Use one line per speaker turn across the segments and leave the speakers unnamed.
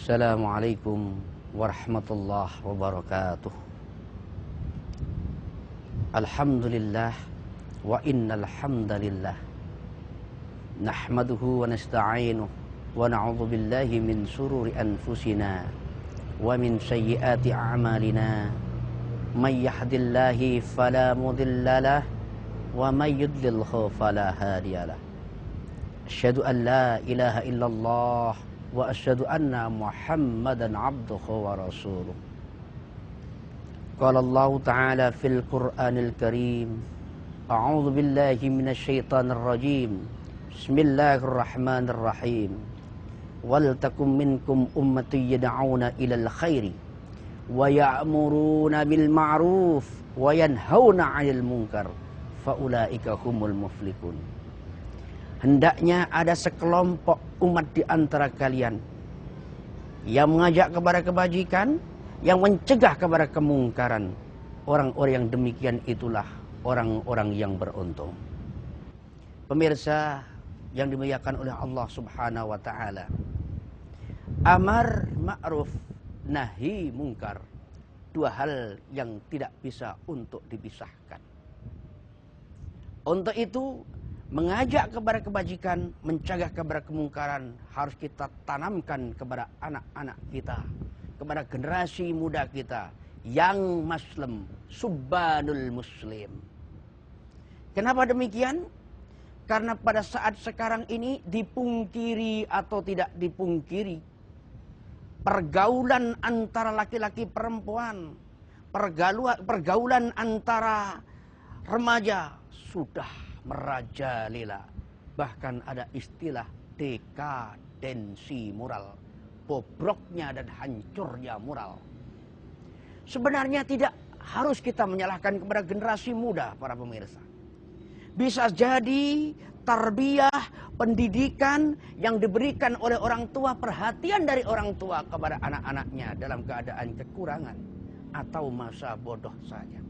Assalamualaikum warahmatullahi wabarakatuh. Alhamdulillah wa innal hamdalillah nahmaduhu wa nasta'inuhu wa na'udzu billahi min shururi anfusina wa min sayyiati a'malina. May yahdihillahu fala mudhillalah wa may yudlilhu fala hadiyalah. Asyhadu an la ilaha illallah wa asyhadu anna Muhammadan abduhu wa rasuluh. Qala Allah Ta'ala fil Qur'anil Karim. A'udzu billahi minasy syaithanir rajim. Bismillahirrahmanirrahim. Wal takum minkum ummatun yad'una ilal khairi wa ya'muruna bil ma'ruf wa yanhauna 'anil munkar faulaika humul muflihun. Hendaknya ada sekelompok umat di antara kalian yang mengajak kepada kebajikan, yang mencegah kepada kemungkaran. Orang-orang yang demikian itulah orang-orang yang beruntung. Pemirsa yang dimuliakan oleh Allah Subhanahu wa taala. Amar ma'ruf, nahi mungkar. Dua hal yang tidak bisa untuk dipisahkan. Untuk itu, mengajak kepada kebajikan, mencegah kepada kemungkaran harus kita tanamkan kepada anak-anak kita, kepada generasi muda kita yang muslim, subbanul muslim. Kenapa demikian? Karena pada saat sekarang ini dipungkiri atau tidak dipungkiri, pergaulan antara laki-laki perempuan, pergaulan antara remaja sudah merajalela. Bahkan ada istilah dekadensi moral, bobroknya dan hancurnya moral. Sebenarnya tidak harus kita menyalahkan kepada generasi muda, para pemirsa. Bisa jadi tarbiyah, pendidikan yang diberikan oleh orang tua, perhatian dari orang tua kepada anak-anaknya dalam keadaan kekurangan atau masa bodoh saja.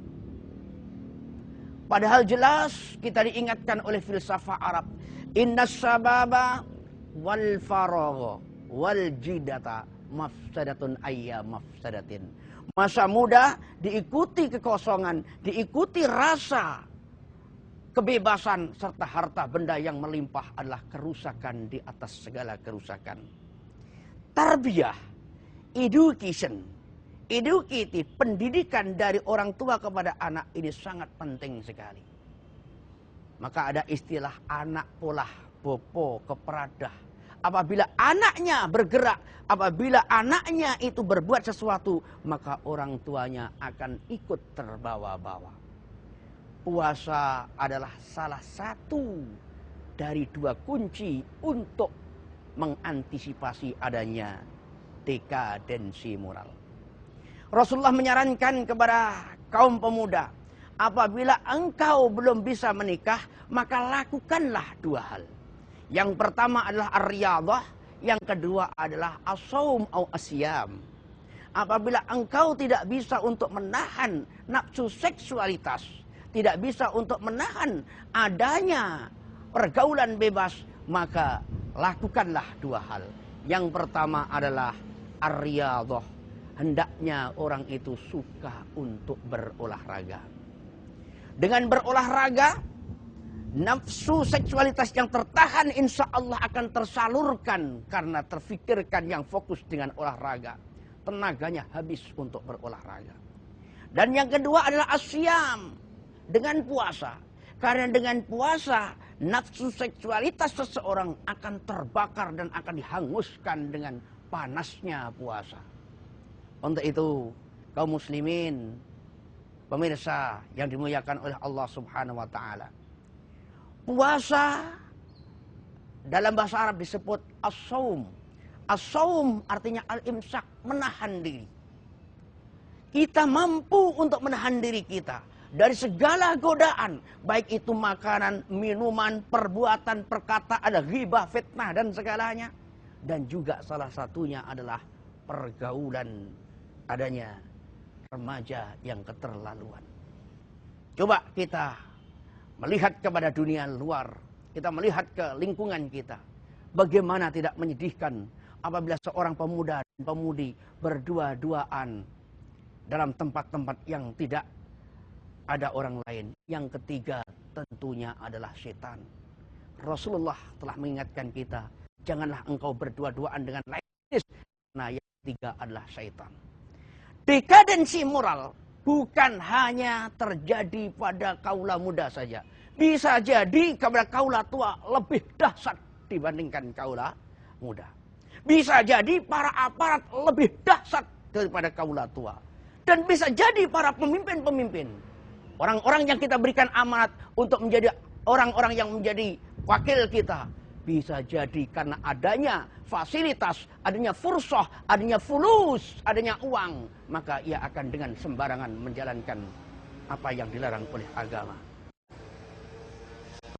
Padahal jelas kita diingatkan oleh filsafah Arab, innas sababa wal faragha wal jidata mafsadatun ayya mafsadatin. Masa muda diikuti kekosongan, diikuti rasa kebebasan serta harta benda yang melimpah adalah kerusakan di atas segala kerusakan. Tarbiyah, education, edukatif, pendidikan dari orang tua kepada anak ini sangat penting sekali. Maka ada istilah anak polah bopo keperadah. Apabila anaknya bergerak, apabila anaknya itu berbuat sesuatu, maka orang tuanya akan ikut terbawa-bawa. Puasa adalah salah satu dari dua kunci untuk mengantisipasi adanya dekadensi moral. Rasulullah menyarankan kepada kaum pemuda, apabila engkau belum bisa menikah, maka lakukanlah dua hal. Yang pertama adalah ar-riyadhah, yang kedua adalah as-shaum atau asyam. Apabila engkau tidak bisa untuk menahan nafsu seksualitas, tidak bisa untuk menahan adanya pergaulan bebas, maka lakukanlah dua hal. Yang pertama adalah ar-riyadhah. Hendaknya orang itu suka untuk berolahraga. Dengan berolahraga, nafsu seksualitas yang tertahan insya Allah akan tersalurkan karena terfikirkan yang fokus dengan olahraga. Tenaganya habis untuk berolahraga. Dan yang kedua adalah asyam, dengan puasa. Karena dengan puasa, nafsu seksualitas seseorang akan terbakar dan akan dihanguskan dengan panasnya puasa. Untuk itu, kaum muslimin, pemirsa yang dimuliakan oleh Allah Subhanahu wa taala. Puasa dalam bahasa Arab disebut as-shaum. As-shaum artinya al-imsak, menahan diri. Kita mampu untuk menahan diri kita dari segala godaan, baik itu makanan, minuman, perbuatan, perkataan, ghibah, fitnah dan segalanya. Dan juga salah satunya adalah pergaulan adanya remaja yang keterlaluan. Coba kita melihat kepada dunia luar, kita melihat ke lingkungan kita. Bagaimana tidak menyedihkan apabila seorang pemuda pemudi berdua-duaan dalam tempat-tempat yang tidak ada orang lain. Yang ketiga tentunya adalah setan. Rasulullah telah mengingatkan kita, janganlah engkau berdua-duaan dengan lain. Nah, yang ketiga adalah setan. Dekadensi moral bukan hanya terjadi pada kaula muda saja. Bisa jadi kepada kaula tua lebih dahsyat dibandingkan kaula muda. Bisa jadi para aparat lebih dahsyat daripada kaula tua. Dan bisa jadi para pemimpin-pemimpin, orang-orang yang kita berikan amanat untuk menjadi orang-orang yang menjadi wakil kita, bisa jadi karena adanya fasilitas, adanya fursah, adanya fulus, adanya uang, maka ia akan dengan sembarangan menjalankan apa yang dilarang oleh agama.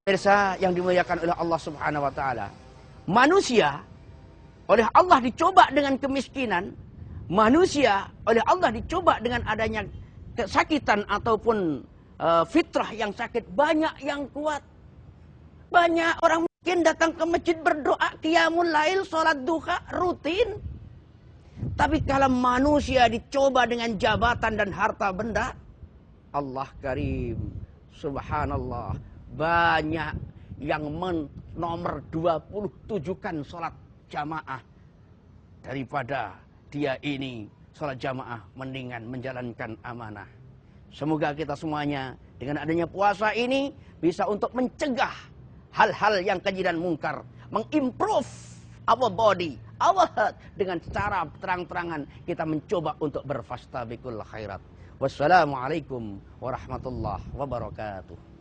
Pemirsa yang dimuliakan oleh Allah Subhanahu wa taala, manusia oleh Allah dicoba dengan kemiskinan, manusia oleh Allah dicoba dengan adanya kesakitan ataupun fitrah yang sakit. Banyak yang kuat, banyak orang mungkin datang ke masjid berdoa, qiyamul lail, sholat duha, rutin. Tapi kalau manusia dicoba dengan jabatan dan harta benda, Allah karim, subhanallah, banyak yang nomor 27-kan sholat jamaah daripada dia ini sholat jamaah mendingan menjalankan amanah. Semoga kita semuanya dengan adanya puasa ini bisa untuk mencegah hal-hal yang keji dan mungkar, mengimprove our body, our heart, dengan cara terang-terangan kita mencoba untuk berfastabiqul khairat. Wassalamualaikum warahmatullahi wabarakatuh.